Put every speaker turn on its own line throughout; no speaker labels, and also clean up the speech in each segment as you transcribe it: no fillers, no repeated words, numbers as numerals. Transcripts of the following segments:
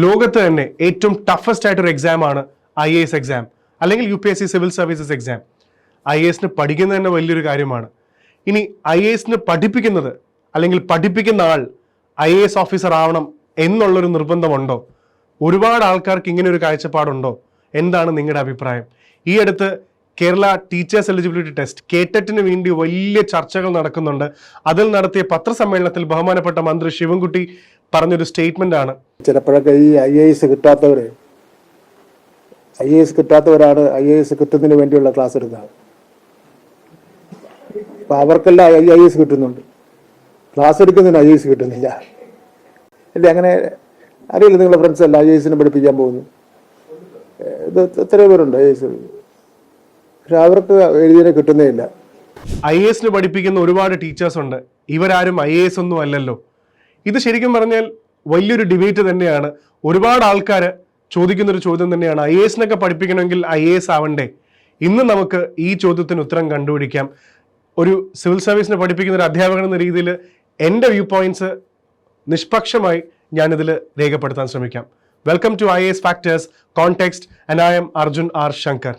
ലോകത്ത് തന്നെ ഏറ്റവും ടഫസ്റ്റ് ആയിട്ടൊരു എക്സാമാണ് IAS എക്സാം അല്ലെങ്കിൽ UPSC സിവിൽ സർവീസസ് എക്സാം. IASന് പഠിക്കുന്നത് തന്നെ വലിയൊരു കാര്യമാണ്. ഇനി IASന് പഠിപ്പിക്കുന്നത് അല്ലെങ്കിൽ പഠിപ്പിക്കുന്ന ആൾ IAS ഓഫീസർ ആവണം എന്നുള്ളൊരു നിർബന്ധമുണ്ടോ? ഒരുപാട് ആൾക്കാർക്ക് ഇങ്ങനെ ഒരു കാഴ്ചപ്പാടുണ്ടോ? എന്താണ് നിങ്ങളുടെ അഭിപ്രായം? ഈ അടുത്ത് കേരള ടീച്ചേഴ്സ് എലിജിബിലിറ്റി ടെസ്റ്റ് കേറ്ററ്റിന് വേണ്ടി വലിയ ചർച്ചകൾ നടക്കുന്നുണ്ട്. അതിൽ നടത്തിയ പത്രസമ്മേളനത്തിൽ ബഹുമാനപ്പെട്ട മന്ത്രി ശിവൻകുട്ടി പറഞ്ഞൊരു സ്റ്റേറ്റ്മെന്റ് ആണ്,
ചിലപ്പോഴൊക്കെ ഈ IAS കിട്ടാത്തവരാണ് IAS കിട്ടുന്നതിന് വേണ്ടിയുള്ള ക്ലാസ് എടുക്കുന്നത്. അപ്പൊ അവർക്കെല്ലാം IAS കിട്ടുന്നുണ്ട്, ക്ലാസ് എടുക്കുന്നതിന് IAS കിട്ടുന്നില്ല. ഇല്ല, അങ്ങനെ അറിയില്ല. നിങ്ങളുടെ ഫ്രണ്ട്സ് അല്ല IASനെ പഠിപ്പിക്കാൻ പോകുന്നു. ഇത് എത്രയോ പേരുണ്ട് IAS, പക്ഷെ അവർക്ക് എഴുതിയതിനെ കിട്ടുന്നേ ഇല്ല.
IASന് പഠിപ്പിക്കുന്ന ഒരുപാട് ടീച്ചേഴ്സ് ഉണ്ട്, ഇവരാരും IAS ഒന്നും അല്ലല്ലോ. ഇത് ശരിക്കും പറഞ്ഞാൽ വലിയൊരു ഡിബേറ്റ് തന്നെയാണ്. ഒരുപാട് ആൾക്കാർ ചോദിക്കുന്നൊരു ചോദ്യം തന്നെയാണ്, IASനൊക്കെ പഠിപ്പിക്കണമെങ്കിൽ IAS ആവണ്ടേ? ഇന്ന് നമുക്ക് ഈ ചോദ്യത്തിന് ഉത്തരം കണ്ടുപിടിക്കാം. ഒരു സിവിൽ സർവീസിനെ പഠിപ്പിക്കുന്ന ഒരു അധ്യാപകൻ എന്ന രീതിയിൽ എൻ്റെ വ്യൂ പോയിന്റ്സ് നിഷ്പക്ഷമായി ഞാനിതിൽ രേഖപ്പെടുത്താൻ ശ്രമിക്കാം. Welcome to IAS factors context and I am Arjun R. Shankar.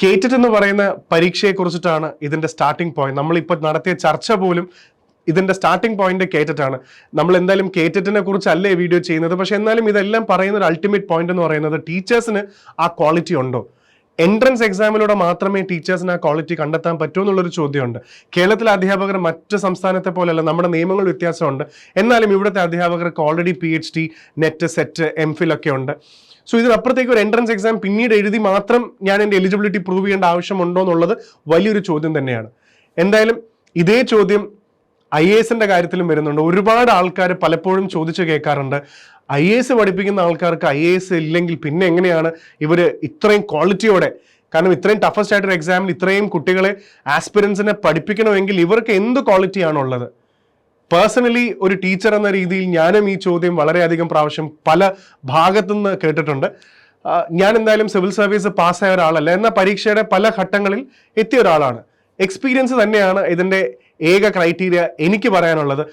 കേറ്ററ്റ് എന്ന് പറയുന്ന പരീക്ഷയെ കുറിച്ചിട്ടാണ് ഇതിന്റെ സ്റ്റാർട്ടിംഗ് പോയിന്റ്. നമ്മളിപ്പോൾ നടത്തിയ ചർച്ച പോലും ഇതിന്റെ സ്റ്റാർട്ടിംഗ് പോയിന്റ് കേറ്ററ്റ് ആണ്. നമ്മൾ എന്തായാലും കേറ്ററ്റിനെ കുറിച്ചല്ലേ വീഡിയോ ചെയ്യുന്നത്, പക്ഷെ എന്നാലും ഇതെല്ലാം പറയുന്ന ഒരു അൾട്ടിമേറ്റ് പോയിന്റ് എന്ന് പറയുന്നത് ടീച്ചേഴ്സിന് ആ ക്വാളിറ്റി ഉണ്ടോ? എൻട്രൻസ് എക്സാമിലൂടെ മാത്രമേ ടീച്ചേഴ്സിന് ആ ക്വാളിറ്റി കണ്ടെത്താൻ പറ്റൂ എന്നുള്ളൊരു ചോദ്യമുണ്ട്. കേരളത്തിലെ അധ്യാപകർ മറ്റ് സംസ്ഥാനത്തെ പോലെയല്ല, നമ്മുടെ നിയമങ്ങൾ വ്യത്യാസമുണ്ട്. എന്നാലും ഇവിടുത്തെ അധ്യാപകർക്ക് already PhD, net, set, MPhil ഒക്കെ ഉണ്ട്. സോ ഇതിനപ്പുറത്തേക്ക് ഒരു എൻട്രൻസ് എക്സാം പിന്നീട് എഴുതി മാത്രം ഞാൻ എൻ്റെ എലിജിബിലിറ്റി പ്രൂവ് ചെയ്യേണ്ട ആവശ്യമുണ്ടോ എന്നുള്ളത് വലിയൊരു ചോദ്യം തന്നെയാണ്. എന്തായാലും ഇതേ ചോദ്യം IASന്റെ കാര്യത്തിലും വരുന്നുണ്ട്. ഒരുപാട് ആൾക്കാർ പലപ്പോഴും ചോദിച്ചു കേൾക്കാറുണ്ട്, IAS പഠിപ്പിക്കുന്ന ആൾക്കാർക്ക് IAS ഇല്ലെങ്കിൽ പിന്നെ എങ്ങനെയാണ് ഇവർ ഇത്രയും ക്വാളിറ്റിയോടെ, കാരണം ഇത്രയും ടഫസ്റ്റ് ആയിട്ടൊരു എക്സാമിൽ ഇത്രയും കുട്ടികളെ ആസ്പിറൻസിനെ പഠിപ്പിക്കണമെങ്കിൽ ഇവർക്ക് എന്ത് ക്വാളിറ്റിയാണുള്ളത്? പേഴ്സണലി ഒരു ടീച്ചർ എന്ന രീതിയിൽ ഞാനും ഈ ചോദ്യം വളരെയധികം പ്രാവശ്യം പല ഭാഗത്തുനിന്ന് കേട്ടിട്ടുണ്ട്. ഞാൻ എന്തായാലും സിവിൽ സർവീസ് പാസ്സായ ഒരാളല്ല, എന്നാൽ പരീക്ഷയുടെ പല ഘട്ടങ്ങളിൽ എത്തിയ ഒരാളാണ്. എക്സ്പീരിയൻസ് തന്നെയാണ് ഇതിൻ്റെ ഏക ക്രൈറ്റീരിയ എനിക്ക് പറയാനുള്ളത്.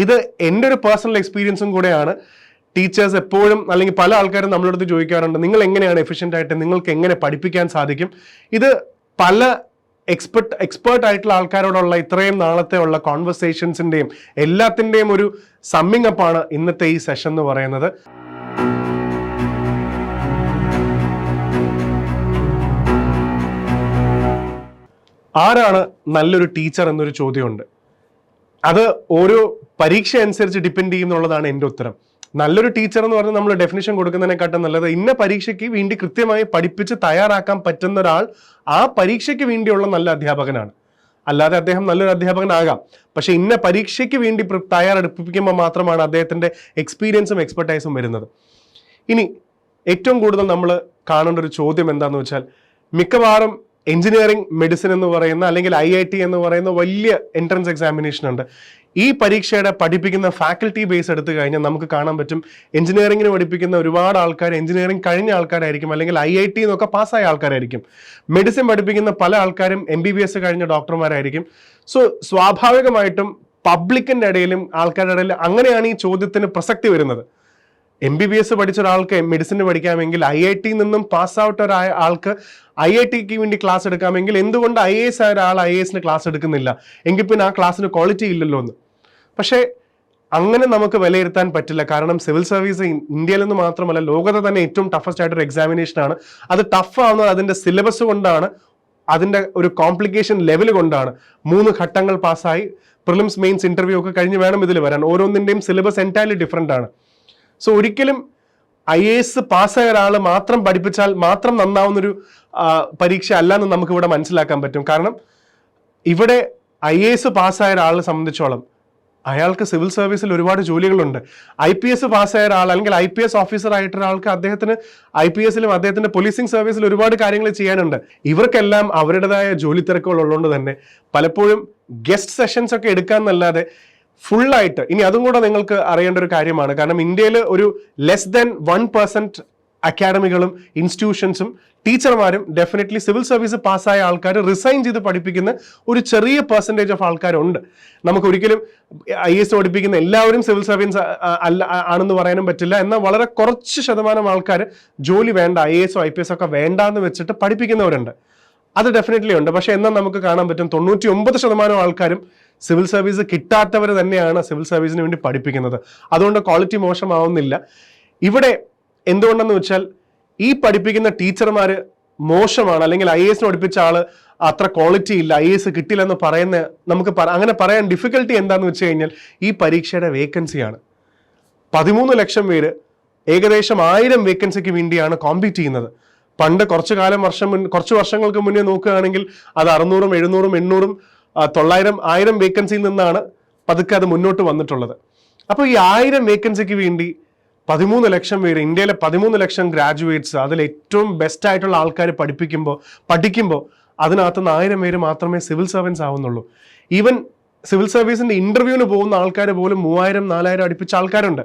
ഇത് എൻ്റെ ഒരു പേഴ്സണൽ എക്സ്പീരിയൻസും കൂടെയാണ്. ടീച്ചേഴ്സ് എപ്പോഴും അല്ലെങ്കിൽ പല ആൾക്കാരും നമ്മളടുത്ത് ചോദിക്കാറുണ്ട്, നിങ്ങൾ എങ്ങനെയാണ് എഫിഷ്യൻ്റ് ആയിട്ട് നിങ്ങൾക്ക് എങ്ങനെ പഠിപ്പിക്കാൻ സാധിക്കും? ഇത് പല എക്സ്പേർട്ട് ആയിട്ടുള്ള ആൾക്കാരോടുള്ള ഇത്രയും നാളത്തെ ഉള്ള കോൺവെർസേഷൻസിൻ്റെയും എല്ലാത്തിൻ്റെയും ഒരു സമ്മിങ് അപ്പാണ് ഇന്നത്തെ ഈ സെഷൻ എന്ന് പറയുന്നത്. ആരാണ് നല്ലൊരു ടീച്ചർ എന്നൊരു ചോദ്യമുണ്ട്. അത് ഓരോ പരീക്ഷ അനുസരിച്ച് ഡിപ്പെൻഡ് ചെയ്യുന്നുള്ളതാണ് എൻ്റെ ഉത്തരം. നല്ലൊരു ടീച്ചർ എന്ന് പറഞ്ഞാൽ നമ്മൾ ഡെഫിനിഷൻ കൊടുക്കുന്നതിനെക്കാട്ടും നല്ലത് ഇന്ന പരീക്ഷയ്ക്ക് വേണ്ടി കൃത്യമായി പഠിപ്പിച്ച് തയ്യാറാക്കാൻ പറ്റുന്ന ഒരാൾ ആ പരീക്ഷയ്ക്ക് വേണ്ടിയുള്ള നല്ല അധ്യാപകനാണ്. അല്ലാതെ അദ്ദേഹം നല്ലൊരു അധ്യാപകനാകാം, പക്ഷെ ഇന്ന പരീക്ഷയ്ക്ക് വേണ്ടി തയ്യാറെടുപ്പിക്കുമ്പോൾ മാത്രമാണ് അദ്ദേഹത്തിൻ്റെ എക്സ്പീരിയൻസും എക്സ്പെർട്ടൈസും വരുന്നത്. ഇനി ഏറ്റവും കൂടുതൽ നമ്മൾ കാണേണ്ട ഒരു ചോദ്യം എന്താണെന്ന് വെച്ചാൽ, മിക്കവാറും എഞ്ചിനീയറിംഗ്, മെഡിസിൻ എന്ന് പറയുന്ന അല്ലെങ്കിൽ IIT എന്ന് പറയുന്ന വലിയ എൻട്രൻസ് എക്സാമിനേഷൻ ഉണ്ട്. ഈ പരീക്ഷയുടെ പഠിപ്പിക്കുന്ന ഫാക്കൽറ്റി ബേസ് എടുത്തു കഴിഞ്ഞാൽ നമുക്ക് കാണാൻ പറ്റും, എഞ്ചിനീയറിംഗിന് പഠിപ്പിക്കുന്ന ഒരുപാട് ആൾക്കാർ എഞ്ചിനീയറിംഗ് കഴിഞ്ഞ ആൾക്കാരായിരിക്കും, അല്ലെങ്കിൽ IIT എന്നൊക്കെ പാസ്സായ ആൾക്കാരായിരിക്കും. മെഡിസിൻ പഠിപ്പിക്കുന്ന പല ആൾക്കാരും MBBS കഴിഞ്ഞ ഡോക്ടർമാരായിരിക്കും. സോ സ്വാഭാവികമായിട്ടും പബ്ലിക്കിൻ്റെ ഇടയിലും ആൾക്കാരുടെ ഇടയിലും അങ്ങനെയാണ് ഈ ചോദ്യത്തിന് പ്രസക്തി വരുന്നത്. MBBS പഠിച്ച ഒരാൾക്ക് മെഡിസിന് പഠിക്കാമെങ്കിൽ IIT നിന്നും പാസ് ഔട്ട് ഒരായ ആൾക്ക് IITക്ക് വേണ്ടി ക്ലാസ് എടുക്കാമെങ്കിൽ എന്തുകൊണ്ട് IAS ആയ ഒരാൾ IASന് ക്ലാസ് എടുക്കുന്നില്ല? എങ്കിൽ പിന്നെ ആ ക്ലാസ്സിന് ക്വാളിറ്റി ഇല്ലല്ലോ എന്ന്. പക്ഷേ അങ്ങനെ നമുക്ക് വിലയിരുത്താൻ പറ്റില്ല. കാരണം സിവിൽ സർവീസ് ഇന്ത്യയിൽ നിന്ന് മാത്രമല്ല ലോകത്തെ തന്നെ ഏറ്റവും ടഫസ്റ്റ് ആയിട്ടൊരു എക്സാമിനേഷനാണ്. അത് ടഫ് ആവുന്നത് അതിൻ്റെ സിലബസ് കൊണ്ടാണ്, അതിൻ്റെ ഒരു കോംപ്ലിക്കേഷൻ ലെവൽ കൊണ്ടാണ്. 3 ഘട്ടങ്ങൾ പാസ്സായി പ്രിലിംസ്, മെയിൻസ്, ഇന്റർവ്യൂ ഒക്കെ കഴിഞ്ഞ് വേണം ഇതിൽ വരാൻ. ഓരോന്നിൻ്റെയും സിലബസ് എൻറ്റയർലി ഡിഫറെൻ്റ് ആണ്. സോ ഒരിക്കലും IAS പാസ്സായ ഒരാൾ മാത്രം പഠിപ്പിച്ചാൽ മാത്രം നന്നാവുന്നൊരു പരീക്ഷ അല്ലാന്ന് നമുക്ക് ഇവിടെ മനസ്സിലാക്കാൻ പറ്റും. കാരണം ഇവിടെ IAS പാസ്സായ ഒരാളെ സംബന്ധിച്ചോളം അയാൾക്ക് സിവിൽ സർവീസിൽ ഒരുപാട് ജോലികളുണ്ട്. IPS പാസ്സായ ഒരാൾ അല്ലെങ്കിൽ IPS ഓഫീസർ ആയിട്ട് ഒരാൾക്ക് അദ്ദേഹത്തിന് IPSലും അദ്ദേഹത്തിന്റെ പോലീസിംഗ് സർവീസിൽ ഒരുപാട് കാര്യങ്ങൾ ചെയ്യാനുണ്ട്. ഇവർക്കെല്ലാം അവരുടേതായ ജോലി തിരക്കുകൾ ഉള്ളതുകൊണ്ട് തന്നെ പലപ്പോഴും ഗസ്റ്റ് സെഷൻസ് ഒക്കെ എടുക്കാന്നല്ലാതെ ഫുള്ളായിട്ട്, ഇനി അതും കൂടെ നിങ്ങൾക്ക് അറിയേണ്ട ഒരു കാര്യമാണ്. കാരണം ഇന്ത്യയിൽ ഒരു ലെസ് ദാൻ 1% അക്കാഡമികളും ഇൻസ്റ്റിറ്റ്യൂഷൻസും ടീച്ചർമാരും ഡെഫിനറ്റ്ലി സിവിൽ സർവീസ് പാസ്സായ ആൾക്കാർ റിസൈൻ ചെയ്ത് പഠിപ്പിക്കുന്ന ഒരു ചെറിയ പെർസെൻറ്റേജ് ഓഫ് ആൾക്കാരുണ്ട്. നമുക്ക് ഒരിക്കലും IAS പഠിപ്പിക്കുന്ന എല്ലാവരും സിവിൽ സർവീസ് അല്ല ആണെന്ന് പറയാനും പറ്റില്ല. എന്നാൽ വളരെ കുറച്ച് ശതമാനം ആൾക്കാർ ജോലി വേണ്ട, IAS IPS ഒക്കെ വേണ്ടാന്ന് വെച്ചിട്ട് പഠിപ്പിക്കുന്നവരുണ്ട്. അത് ഡെഫിനറ്റ്ലി ഉണ്ട്. പക്ഷെ എന്നാൽ നമുക്ക് കാണാൻ പറ്റും 99% ആൾക്കാരും സിവിൽ സർവീസ് കിട്ടാത്തവർ തന്നെയാണ് സിവിൽ സർവീസിന് വേണ്ടി പഠിപ്പിക്കുന്നത്. അതുകൊണ്ട് ക്വാളിറ്റി മോശമാവുന്നില്ല. ഇവിടെ എന്തുകൊണ്ടെന്ന് വെച്ചാൽ ഈ പഠിപ്പിക്കുന്ന ടീച്ചർമാർ മോശമാണ്, അല്ലെങ്കിൽ IAS പഠിപ്പിച്ച ആള് അത്ര ക്വാളിറ്റി ഇല്ല, IAS കിട്ടില്ലെന്ന് പറയുന്ന നമുക്ക് അങ്ങനെ പറയാൻ ഡിഫിക്കൽട്ടി എന്താണെന്ന് വെച്ച് കഴിഞ്ഞാൽ ഈ പരീക്ഷയുടെ വേക്കൻസിയാണ്. 13 ലക്ഷം പേര് ഏകദേശം 1000 വേക്കൻസിക്ക് വേണ്ടിയാണ് കോമ്പീറ്റ് ചെയ്യുന്നത്. പണ്ട് കുറച്ച് വർഷങ്ങൾക്ക് മുന്നേ നോക്കുകയാണെങ്കിൽ അത് 600, 700, 800, 900, 1000 വേക്കൻസിയിൽ നിന്നാണ് പതുക്കെ അത് മുന്നോട്ട് വന്നിട്ടുള്ളത്. അപ്പോൾ ഈ 1000 വേക്കൻസിക്ക് വേണ്ടി 13 ലക്ഷം പേര്, ഇന്ത്യയിലെ 13 ലക്ഷം ഗ്രാജുവേറ്റ്സ്, അതിൽ ഏറ്റവും ബെസ്റ്റ് ആയിട്ടുള്ള ആൾക്കാർ പഠിക്കുമ്പോൾ അതിനകത്ത് 1000 പേര് മാത്രമേ സിവിൽ സർവൻസ് ആവുന്നുള്ളൂ. ഈവൻ സിവിൽ സർവീസിന്റെ ഇന്റർവ്യൂവിന് പോകുന്ന ആൾക്കാർ പോലും 3000, 4000 അടുപ്പിച്ച ആൾക്കാരുണ്ട്.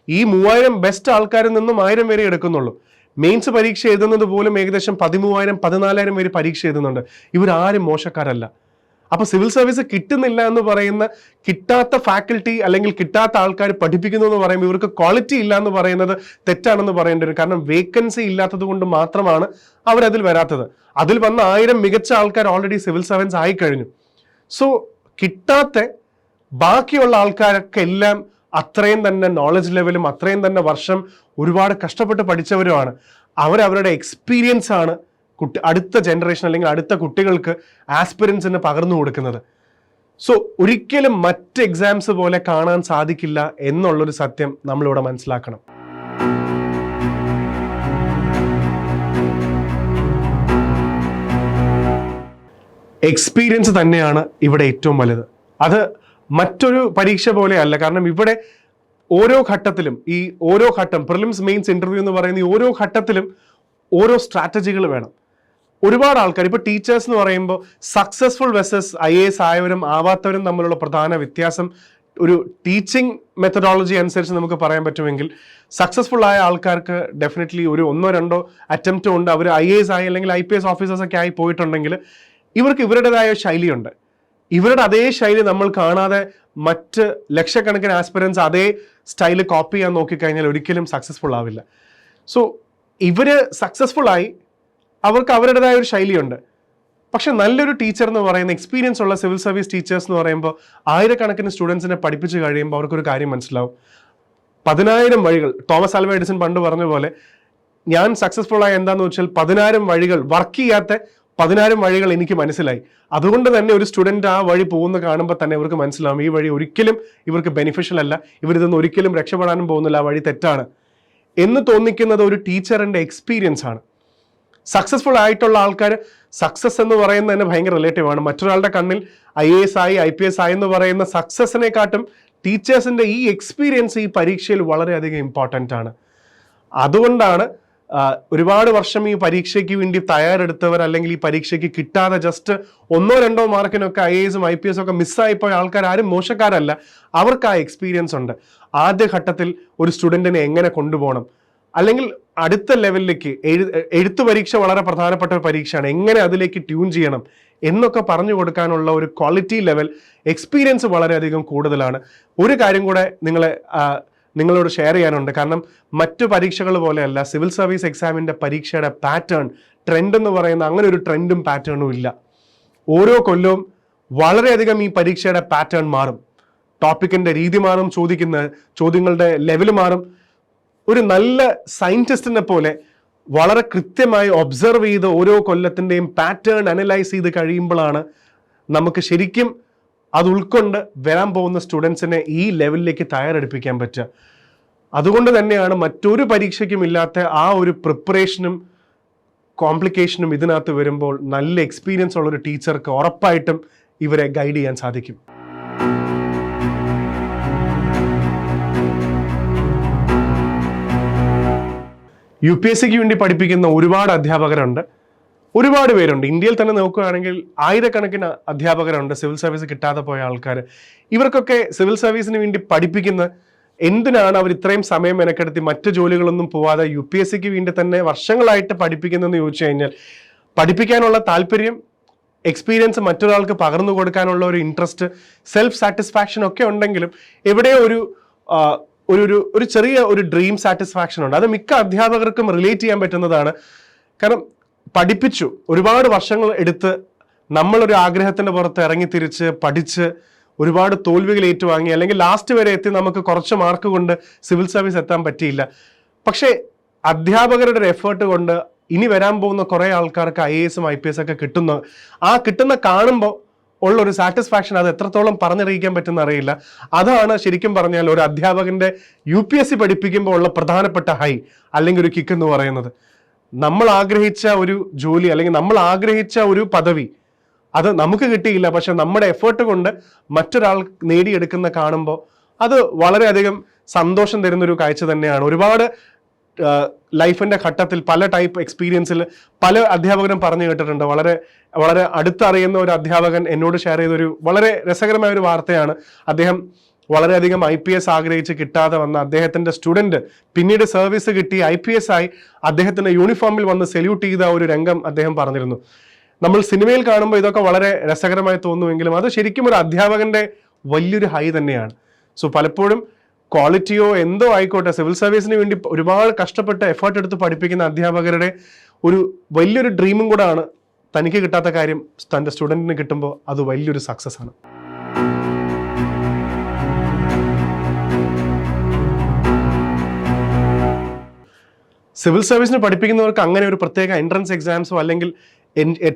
ഈ 3000 ബെസ്റ്റ് ആൾക്കാരിൽ നിന്നും 1000 പേരെ എടുക്കുന്നുള്ളൂ. മെയിൻസ് പരീക്ഷ എഴുതുന്നത് പോലും ഏകദേശം 13,000, 14,000 പേര് പരീക്ഷ എഴുതുന്നുണ്ട്. ഇവരാരും മോശക്കാരല്ല. അപ്പൊ സിവിൽ സർവീസ് കിട്ടുന്നില്ല എന്ന് പറയുന്ന, കിട്ടാത്ത ഫാക്കൽറ്റി അല്ലെങ്കിൽ കിട്ടാത്ത ആൾക്കാർ പഠിപ്പിക്കുന്നു എന്ന് പറയുമ്പോൾ ഇവർക്ക് ക്വാളിറ്റി ഇല്ല എന്ന് പറയുന്നത് തെറ്റാണെന്ന് പറയേണ്ടി വരും. കാരണം വേക്കൻസി ഇല്ലാത്തത് കൊണ്ട് മാത്രമാണ് അവരതിൽ വരാത്തത്. അതിൽ വന്ന 1000 മികച്ച ആൾക്കാർ ഓൾറെഡി സിവിൽ സർവൻസ് ആയിക്കഴിഞ്ഞു. സോ കിട്ടാത്ത ബാക്കിയുള്ള ആൾക്കാരൊക്കെ എല്ലാം അത്രയും തന്നെ നോളജ് ലെവലും അത്രയും തന്നെ വർഷം ഒരുപാട് കഷ്ടപ്പെട്ട് പഠിച്ചവരുമാണ്. അവരവരുടെ എക്സ്പീരിയൻസ് ആണ് അടുത്ത ജനറേഷൻ അല്ലെങ്കിൽ അടുത്ത കുട്ടികൾക്ക് ആസ്പിരൻസിന് പകർന്നു കൊടുക്കുന്നത്. സോ ഒരിക്കലും മറ്റ് എക്സാംസ് പോലെ കാണാൻ സാധിക്കില്ല എന്നുള്ളൊരു സത്യം നമ്മളിവിടെ മനസ്സിലാക്കണം. എക്സ്പീരിയൻസ് തന്നെയാണ് ഇവിടെ ഏറ്റവും വലുത്. അത് മറ്റൊരു പരീക്ഷ പോലെയല്ല. കാരണം ഇവിടെ ഓരോ ഘട്ടം പ്രിലിംസ്, മെയിൻസ്, ഇന്റർവ്യൂ എന്ന് പറയുന്ന ഈ ഓരോ ഘട്ടത്തിലും ഓരോ സ്ട്രാറ്റജികൾ വേണം. ഒരുപാട് ആൾക്കാർ, ഇപ്പോൾ ടീച്ചേഴ്സ് എന്ന് പറയുമ്പോൾ സക്സസ്ഫുൾ വെസസ് IAS ആയവരും ആവാത്തവരും തമ്മിലുള്ള പ്രധാന വ്യത്യാസം ഒരു ടീച്ചിങ് മെത്തഡോളജി അനുസരിച്ച് നമുക്ക് പറയാൻ പറ്റുമെങ്കിൽ, സക്സസ്ഫുൾ ആയ ആൾക്കാർക്ക് ഡെഫിനറ്റ്ലി ഒരു 1-2 അറ്റംപ്റ്റ് കൊണ്ട് അവർ IAS ആയി അല്ലെങ്കിൽ IPS ഓഫീസേഴ്സ് ഒക്കെ ആയി പോയിട്ടുണ്ടെങ്കിൽ ഇവർക്ക് ഇവരുടേതായ ശൈലിയുണ്ട്. ഇവരുടെ അതേ ശൈലി നമ്മൾ കാണാതെ മറ്റ് ലക്ഷക്കണക്കിന് ആസ്പിരൻസ് അതേ സ്റ്റൈല് കോപ്പി ചെയ്യാൻ നോക്കിക്കഴിഞ്ഞാൽ ഒരിക്കലും സക്സസ്ഫുൾ ആവില്ല. സോ ഇവര് സക്സസ്ഫുൾ ആയി, അവർക്ക് അവരുടേതായ ഒരു ശൈലിയുണ്ട്. പക്ഷെ നല്ലൊരു ടീച്ചർ എന്ന് പറയുന്ന, എക്സ്പീരിയൻസ് ഉള്ള സിവിൽ സർവീസ് ടീച്ചേഴ്സ് എന്ന് പറയുമ്പോൾ ആയിരക്കണക്കിന് സ്റ്റുഡൻസിനെ പഠിപ്പിച്ച് കഴിയുമ്പോൾ അവർക്കൊരു കാര്യം മനസ്സിലാവും. 10,000 വഴികൾ, തോമസ് ആൽവ എഡിസൺ പണ്ട് പറഞ്ഞ പോലെ, ഞാൻ സക്സസ്ഫുൾ ആയ എന്താന്ന് വെച്ചാൽ 10,000 വഴികൾ, വർക്ക് ചെയ്യാത്ത 10,000 വഴികൾ എനിക്ക് മനസ്സിലായി. അതുകൊണ്ട് തന്നെ ഒരു സ്റ്റുഡൻറ് ആ വഴി പോകുന്ന കാണുമ്പോൾ തന്നെ ഇവർക്ക് മനസ്സിലാവും ഈ വഴി ഒരിക്കലും ഇവർക്ക് ബെനിഫിഷ്യൽ അല്ല, ഇവരിതൊന്നും ഒരിക്കലും രക്ഷപ്പെടാനും പോകുന്നില്ല, ആ വഴി തെറ്റാണ് എന്ന് തോന്നിക്കുന്നത് ഒരു ടീച്ചറിന്റെ എക്സ്പീരിയൻസ് ആണ്. സക്സസ്ഫുൾ ആയിട്ടുള്ള ആൾക്കാർ, സക്സസ് എന്ന് പറയുന്നത് തന്നെ ഭയങ്കര റിലേറ്റീവ് ആണ്. മറ്റൊരാളുടെ കണ്ണിൽ IAS ആയി IPS ആയി എന്ന് പറയുന്ന സക്സസിനെക്കാട്ടും ടീച്ചേഴ്സിന്റെ ഈ എക്സ്പീരിയൻസ് ഈ പരീക്ഷയിൽ വളരെയധികം ഇമ്പോർട്ടൻ്റ് ആണ്. അതുകൊണ്ടാണ് ഒരുപാട് വർഷം ഈ പരീക്ഷയ്ക്ക് വേണ്ടി തയ്യാറെടുത്തവർ, അല്ലെങ്കിൽ ഈ പരീക്ഷയ്ക്ക് കിട്ടാതെ ജസ്റ്റ് 1-2 മാർക്കിനൊക്കെ IASഉം IPS ഒക്കെ മിസ്സായിപ്പോയ ആൾക്കാർ ആരും മോശക്കാരല്ല. അവർക്ക് ആ എക്സ്പീരിയൻസ് ഉണ്ട്. ആദ്യ ഘട്ടത്തിൽ ഒരു സ്റ്റുഡൻറ്റിനെ എങ്ങനെ കൊണ്ടുപോകണം, അല്ലെങ്കിൽ അടുത്ത ലെവലിലേക്ക് എഴുത്തു പരീക്ഷ വളരെ പ്രധാനപ്പെട്ട ഒരു പരീക്ഷയാണ്, എങ്ങനെ അതിലേക്ക് ട്യൂൺ ചെയ്യണം എന്നൊക്കെ പറഞ്ഞു കൊടുക്കാനുള്ള ഒരു ക്വാളിറ്റി ലെവൽ, എക്സ്പീരിയൻസ് വളരെയധികം കൂടുതലാണ്. ഒരു കാര്യം കൂടെ നിങ്ങളോട് ഷെയർ ചെയ്യാനുണ്ട്. കാരണം മറ്റു പരീക്ഷകൾ പോലെയല്ല സിവിൽ സർവീസ് എക്സാമിൻ്റെ പരീക്ഷയുടെ പാറ്റേൺ, ട്രെൻഡ് എന്ന് പറയുന്ന അങ്ങനെ ഒരു ട്രെൻഡും പാറ്റേണും ഇല്ല. ഓരോ കൊല്ലവും വളരെയധികം ഈ പരീക്ഷയുടെ പാറ്റേൺ മാറും, ടോപ്പിക്കിൻ്റെ രീതി മാറും, ചോദ്യങ്ങളുടെ ലെവൽ മാറും. ഒരു നല്ല സയൻറ്റിസ്റ്റിനെ പോലെ വളരെ കൃത്യമായി ഒബ്സർവ് ചെയ്ത് ഓരോ കൊല്ലത്തിൻ്റെയും പാറ്റേൺ അനലൈസ് ചെയ്ത് കഴിയുമ്പോഴാണ് നമുക്ക് ശരിക്കും അത് ഉൾക്കൊണ്ട് വരാൻ പോകുന്ന സ്റ്റുഡൻസിനെ ഈ ലെവലിലേക്ക് തയ്യാറെടുപ്പിക്കാൻ പറ്റുക. അതുകൊണ്ട് തന്നെയാണ് മറ്റൊരു പരീക്ഷയ്ക്കും ഇല്ലാത്ത ആ ഒരു പ്രിപ്പറേഷനും കോംപ്ലിക്കേഷനും ഇതിനകത്ത് വരുമ്പോൾ നല്ല എക്സ്പീരിയൻസ് ഉള്ളൊരു ടീച്ചർക്ക് ഉറപ്പായിട്ടും ഇവരെ ഗൈഡ് ചെയ്യാൻ സാധിക്കും. UPSCക്ക് വേണ്ടി പഠിപ്പിക്കുന്ന ഒരുപാട് അധ്യാപകരുണ്ട്, ഒരുപാട് പേരുണ്ട്. ഇന്ത്യയിൽ തന്നെ നോക്കുകയാണെങ്കിൽ ആയിരക്കണക്കിന് അധ്യാപകരുണ്ട് സിവിൽ സർവീസ് കിട്ടാതെ പോയ ആൾക്കാർ. ഇവർക്കൊക്കെ സിവിൽ സർവീസിന് വേണ്ടി പഠിപ്പിക്കുന്ന എന്തിനാണ് അവർ ഇത്രയും സമയം മെനക്കെടുത്തി മറ്റു ജോലികളൊന്നും പോവാതെ UPSCക്ക് വേണ്ടി തന്നെ വർഷങ്ങളായിട്ട് പഠിപ്പിക്കുന്നതെന്ന് ചോദിച്ചു കഴിഞ്ഞാൽ, പഠിപ്പിക്കാനുള്ള താല്പര്യം, എക്സ്പീരിയൻസ് മറ്റൊരാൾക്ക് പകർന്നു കൊടുക്കാനുള്ള ഒരു ഇൻട്രസ്റ്റ്, സെൽഫ് സാറ്റിസ്ഫാക്ഷൻ ഒക്കെ ഉണ്ടെങ്കിലും എവിടെയോ ഒരു ചെറിയ ഒരു ഡ്രീം സാറ്റിസ്ഫാക്ഷൻ ഉണ്ട്. അത് മിക്ക അധ്യാപകർക്കും റിലേറ്റ് ചെയ്യാൻ പറ്റുന്നതാണ്. കാരണം പഠിപ്പിച്ചു, ഒരുപാട് വർഷങ്ങൾ എടുത്ത് നമ്മളൊരു ആഗ്രഹത്തിന്റെ പുറത്ത് ഇറങ്ങി തിരിച്ച് പഠിച്ച് ഒരുപാട് തോൽവികൾ ഏറ്റുവാങ്ങി, അല്ലെങ്കിൽ ലാസ്റ്റ് വരെ എത്തി നമുക്ക് കുറച്ച് മാർക്ക് കൊണ്ട് സിവിൽ സർവീസ് എത്താൻ പറ്റിയില്ല. പക്ഷേ അധ്യാപകരുടെ ഒരു എഫേർട്ട് കൊണ്ട് ഇനി വരാൻ പോകുന്ന കുറേ ആൾക്കാർക്ക് IAS IPS ഒക്കെ കിട്ടുന്ന കാണുമ്പോൾ ഉള്ളൊരു സാറ്റിസ്ഫാക്ഷൻ അത് എത്രത്തോളം പറഞ്ഞറിയിക്കാൻ പറ്റുന്ന അറിയില്ല. അതാണ് ശരിക്കും പറഞ്ഞാൽ ഒരു അധ്യാപകന്റെ UPSC പഠിപ്പിക്കുമ്പോൾ ഉള്ള പ്രധാനപ്പെട്ട ഹൈ അല്ലെങ്കിൽ ഒരു കിക്ക് എന്ന് പറയുന്നത്. നമ്മൾ ആഗ്രഹിച്ച ഒരു ജോലി അല്ലെങ്കിൽ നമ്മൾ ആഗ്രഹിച്ച ഒരു പദവി അത് നമുക്ക് കിട്ടിയില്ല, പക്ഷെ നമ്മുടെ എഫേർട്ട് കൊണ്ട് മറ്റൊരാൾ നേടിയെടുക്കുന്ന കാണുമ്പോൾ അത് വളരെയധികം സന്തോഷം തരുന്നൊരു കാഴ്ച തന്നെയാണ്. ഒരുപാട് ലൈഫിന്റെ ഘട്ടത്തിൽ പല ടൈപ്പ് എക്സ്പീരിയൻസിൽ പല അധ്യാപകരും പറഞ്ഞു കേട്ടിട്ടുണ്ട്. വളരെ വളരെ അടുത്തറിയുന്ന ഒരു അധ്യാപകൻ എന്നോട് ഷെയർ ചെയ്തൊരു വളരെ രസകരമായ ഒരു വാർത്തയാണ്. അദ്ദേഹം വളരെയധികം IPS ആഗ്രഹിച്ച് കിട്ടാതെ വന്ന അദ്ദേഹത്തിന്റെ സ്റ്റുഡന്റ് പിന്നീട് സർവീസ് കിട്ടി IPS ആയി അദ്ദേഹത്തിന്റെ യൂണിഫോമിൽ വന്ന് സെല്യൂട്ട് ചെയ്ത ഒരു രംഗം അദ്ദേഹം പറഞ്ഞിരുന്നു. നമ്മൾ സിനിമയിൽ കാണുമ്പോൾ ഇതൊക്കെ വളരെ രസകരമായി തോന്നുമെങ്കിലും അത് ശരിക്കും ഒരു അധ്യാപകന്റെ വലിയൊരു ഹൈ തന്നെയാണ്. സോ പലപ്പോഴും ക്വാളിറ്റിയോ എന്തോ ആയിക്കോട്ടെ, സിവിൽ സർവീസിന് വേണ്ടി ഒരുപാട് കഷ്ടപ്പെട്ട് എഫേർട്ട് എടുത്ത് പഠിപ്പിക്കുന്ന അധ്യാപകരുടെ ഒരു വലിയൊരു ഡ്രീമും കൂടെ ആണ് തനിക്ക് കിട്ടാത്ത കാര്യം തൻ്റെ സ്റ്റുഡൻറ്റിന് കിട്ടുമ്പോൾ അത് വലിയൊരു സക്സസ് ആണ്. സിവിൽ സർവീസിന് പഠിപ്പിക്കുന്നവർക്ക് അങ്ങനെ ഒരു പ്രത്യേക എൻട്രൻസ് എക്സാംസോ അല്ലെങ്കിൽ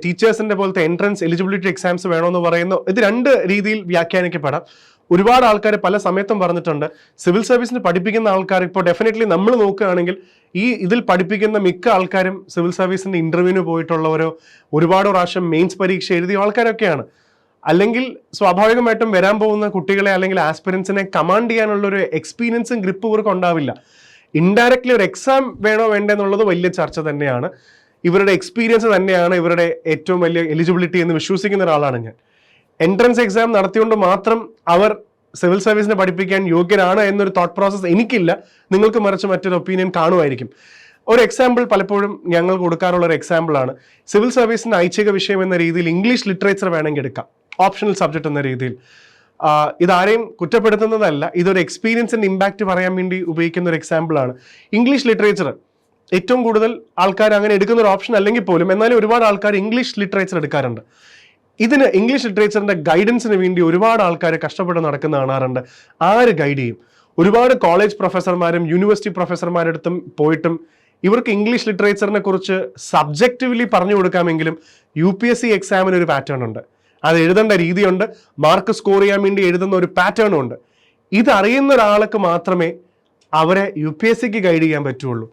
ടീച്ചേഴ്സിന്റെ പോലത്തെ എൻട്രൻസ് എലിജിബിലിറ്റി എക്സാംസ് വേണമെന്ന് പറയുന്നു. ഇത് രണ്ട് രീതിയിൽ വ്യാഖ്യാനിക്കപ്പെടാം. ഒരുപാട് ആൾക്കാർ പല സമയത്തും പറഞ്ഞിട്ടുണ്ട് സിവിൽ സർവീസിന് പഠിപ്പിക്കുന്ന ആൾക്കാർ ഇപ്പോൾ ഡെഫിനറ്റ്ലി നമ്മൾ നോക്കുകയാണെങ്കിൽ ഇതിൽ പഠിപ്പിക്കുന്ന മിക്ക ആൾക്കാരും സിവിൽ സർവീസിന്റെ ഇന്റർവ്യൂവിന് പോയിട്ടുള്ളവരോ ഒരുപാട് പ്രാവശ്യം മെയിൻസ് പരീക്ഷ എഴുതിയ ആൾക്കാരൊക്കെയാണ്. അല്ലെങ്കിൽ സ്വാഭാവികമായിട്ടും വരാൻ പോകുന്ന കുട്ടികളെ അല്ലെങ്കിൽ ആസ്പിരൻസിനെ കമാൻഡ് ചെയ്യാനുള്ള ഒരു എക്സ്പീരിയൻസും ഗ്രിപ്പ് ഇവർക്ക് ഉണ്ടാവില്ല. ഇൻഡയറക്ട്ലി ഒരു എക്സാം വേണോ വേണ്ടെന്നുള്ളത് വലിയ ചർച്ച തന്നെയാണ്. ഇവരുടെ എക്സ്പീരിയൻസ് തന്നെയാണ് ഇവരുടെ ഏറ്റവും വലിയ എലിജിബിലിറ്റി എന്ന് വിശ്വസിക്കുന്ന ഒരാളാണ് ഞാൻ. എൻട്രൻസ് എക്സാം നടത്തിയോണ്ട് മാത്രം അവർ സിവിൽ സർവീസിനെ പഠിപ്പിക്കാൻ യോഗ്യരാണ് എന്നൊരു തോട്ട് പ്രോസസ്സ് എനിക്കില്ല. നിങ്ങൾക്ക് മറിച്ച് മറ്റൊരു ഒപ്പീനിയൻ കാണുമായിരിക്കും. ഒരു എക്സാമ്പിൾ പലപ്പോഴും ഞങ്ങൾ കൊടുക്കാറുള്ള ഒരു എക്സാമ്പിളാണ് സിവിൽ സർവീസിന്റെ ഐച്ഛിക വിഷയം എന്ന രീതിയിൽ ഇംഗ്ലീഷ് ലിറ്ററേച്ചർ വേണമെങ്കിൽ എടുക്കാം, ഓപ്ഷണൽ സബ്ജക്ട് എന്ന രീതിയിൽ. ഇതാരെയും കുറ്റപ്പെടുത്തുന്നതല്ല, ഇതൊരു എക്സ്പീരിയൻസിന്റെ ഇമ്പാക്റ്റ് പറയാൻ വേണ്ടി ഉപയോഗിക്കുന്ന ഒരു എക്സാമ്പിളാണ്. ഇംഗ്ലീഷ് ലിറ്ററേച്ചർ ഏറ്റവും കൂടുതൽ ആൾക്കാർ അങ്ങനെ എടുക്കുന്ന ഒരു ഓപ്ഷൻ അല്ലെങ്കിൽ പോലും എന്നാലും ഒരുപാട് ആൾക്കാർ ഇംഗ്ലീഷ് ലിറ്ററേച്ചർ എടുക്കാറുണ്ട്. ഇതിന് ഇംഗ്ലീഷ് ലിറ്ററേച്ചറിന്റെ ഗൈഡൻസിന് വേണ്ടി ഒരുപാട് ആൾക്കാർ കഷ്ടപ്പെട്ട് നടക്കുന്ന കാണാറുണ്ട്. ആര് ഗൈഡ് ചെയ്യും? ഒരുപാട് കോളേജ് പ്രൊഫസർമാരും യൂണിവേഴ്സിറ്റി പ്രൊഫസർമാരടുത്തും പോയിട്ടും ഇവർക്ക് ഇംഗ്ലീഷ് ലിറ്ററേച്ചറിനെ കുറിച്ച് സബ്ജക്റ്റീവ്ലി പറഞ്ഞു കൊടുക്കാമെങ്കിലും UPSC എക്സാമിന് ഒരു പാറ്റേൺ ഉണ്ട്, അത് എഴുതേണ്ട രീതിയുണ്ട്, മാർക്ക് സ്കോർ ചെയ്യാൻ വേണ്ടി എഴുതുന്ന ഒരു പാറ്റേണും ഉണ്ട്. ഇതറിയുന്ന ഒരാൾക്ക് മാത്രമേ അവരെ UPSCക്ക് ഗൈഡ് ചെയ്യാൻ പറ്റുള്ളൂ.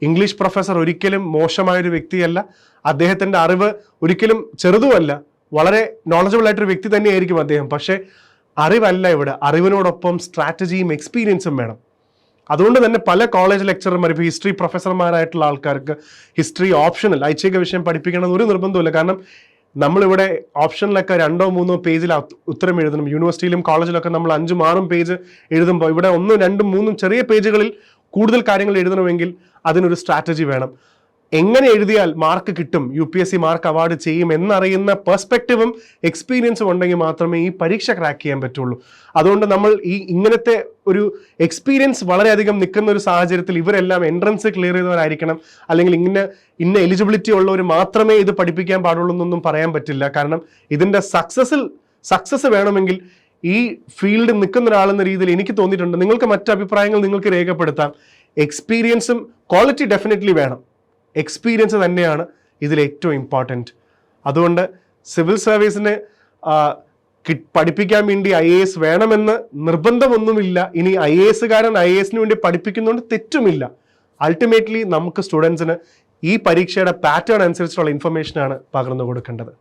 ഇംഗ്ലീഷ് പ്രൊഫസർ ഒരിക്കലും മോശമായൊരു വ്യക്തിയല്ല, അദ്ദേഹത്തിൻ്റെ അറിവ് ഒരിക്കലും ചെറുതുമല്ല, വളരെ നോളജബിൾ ആയിട്ടൊരു വ്യക്തി തന്നെയായിരിക്കും അദ്ദേഹം. പക്ഷേ അറിവല്ല ഇവിടെ, അറിവിനോടൊപ്പം സ്ട്രാറ്റജിയും എക്സ്പീരിയൻസും വേണം. അതുകൊണ്ട് തന്നെ പല കോളേജ് ലെക്ചറർമാർ, ഇപ്പോൾ ഹിസ്റ്ററി പ്രൊഫസർമാരായിട്ടുള്ള ആൾക്കാർക്ക് ഹിസ്റ്ററി ഓപ്ഷണൽ ഐച്ഛിക വിഷയം പഠിപ്പിക്കണമെന്ന് ഒരു നിർബന്ധമില്ല. കാരണം നമ്മളിവിടെ ഓപ്ഷനിലൊക്കെ 2 or 3 പേജിൽ ഉത്തരം എഴുതണം. യൂണിവേഴ്സിറ്റിയിലും കോളേജിലൊക്കെ നമ്മൾ 5, 6 പേജ് എഴുതുമ്പോൾ ഇവിടെ 1, 2, 3 ചെറിയ പേജുകളിൽ കൂടുതൽ കാര്യങ്ങൾ എഴുതണമെങ്കിൽ അതിനൊരു സ്ട്രാറ്റജി വേണം. എങ്ങനെ എഴുതിയാൽ മാർക്ക് കിട്ടും, UPSC മാർക്ക് അവാർഡ് ചെയ്യും എന്നറിയുന്ന പെർസ്പെക്റ്റീവും എക്സ്പീരിയൻസും ഉണ്ടെങ്കിൽ മാത്രമേ ഈ പരീക്ഷ ക്രാക്ക് ചെയ്യാൻ പറ്റുള്ളൂ. അതുകൊണ്ട് നമ്മൾ ഇങ്ങനത്തെ ഒരു എക്സ്പീരിയൻസ് വളരെയധികം നിൽക്കുന്ന ഒരു സാഹചര്യത്തിൽ ഇവരെല്ലാം എൻട്രൻസ് ക്ലിയർ ചെയ്തവരായിരിക്കണം, അല്ലെങ്കിൽ ഇന്ന എലിജിബിലിറ്റി ഉള്ളവർ മാത്രമേ ഇത് പഠിപ്പിക്കാൻ പാടുള്ളൂ എന്നൊന്നും പറയാൻ പറ്റില്ല. കാരണം ഇതിൻ്റെ സക്സസ് വേണമെങ്കിൽ ഈ ഫീൽഡ് നിൽക്കുന്ന ഒരാളെന്ന രീതിയിൽ എനിക്ക് തോന്നിയിട്ടുണ്ട്. നിങ്ങൾക്ക് മറ്റ് അഭിപ്രായങ്ങൾ നിങ്ങൾക്ക് രേഖപ്പെടുത്താം. എക്സ്പീരിയൻസും ക്വാളിറ്റി ഡെഫിനറ്റ്ലി വേണം. എക്സ്പീരിയൻസ് തന്നെയാണ് ഇതിൽ ഏറ്റവും ഇമ്പോർട്ടൻറ്റ്. അതുകൊണ്ട് സിവിൽ സർവീസിന് പഠിപ്പിക്കാൻ വേണ്ടി IAS വേണമെന്ന് നിർബന്ധമൊന്നുമില്ല. ഇനി IASകാരൻ IASന് വേണ്ടി പഠിപ്പിക്കുന്നതുകൊണ്ട് തെറ്റുമില്ല. അൾട്ടിമേറ്റ്ലി നമുക്ക് സ്റ്റുഡൻസിന് ഈ പരീക്ഷയുടെ പാറ്റേൺ അനുസരിച്ചുള്ള ഇൻഫർമേഷനാണ് പകർന്നു കൊടുക്കേണ്ടത്.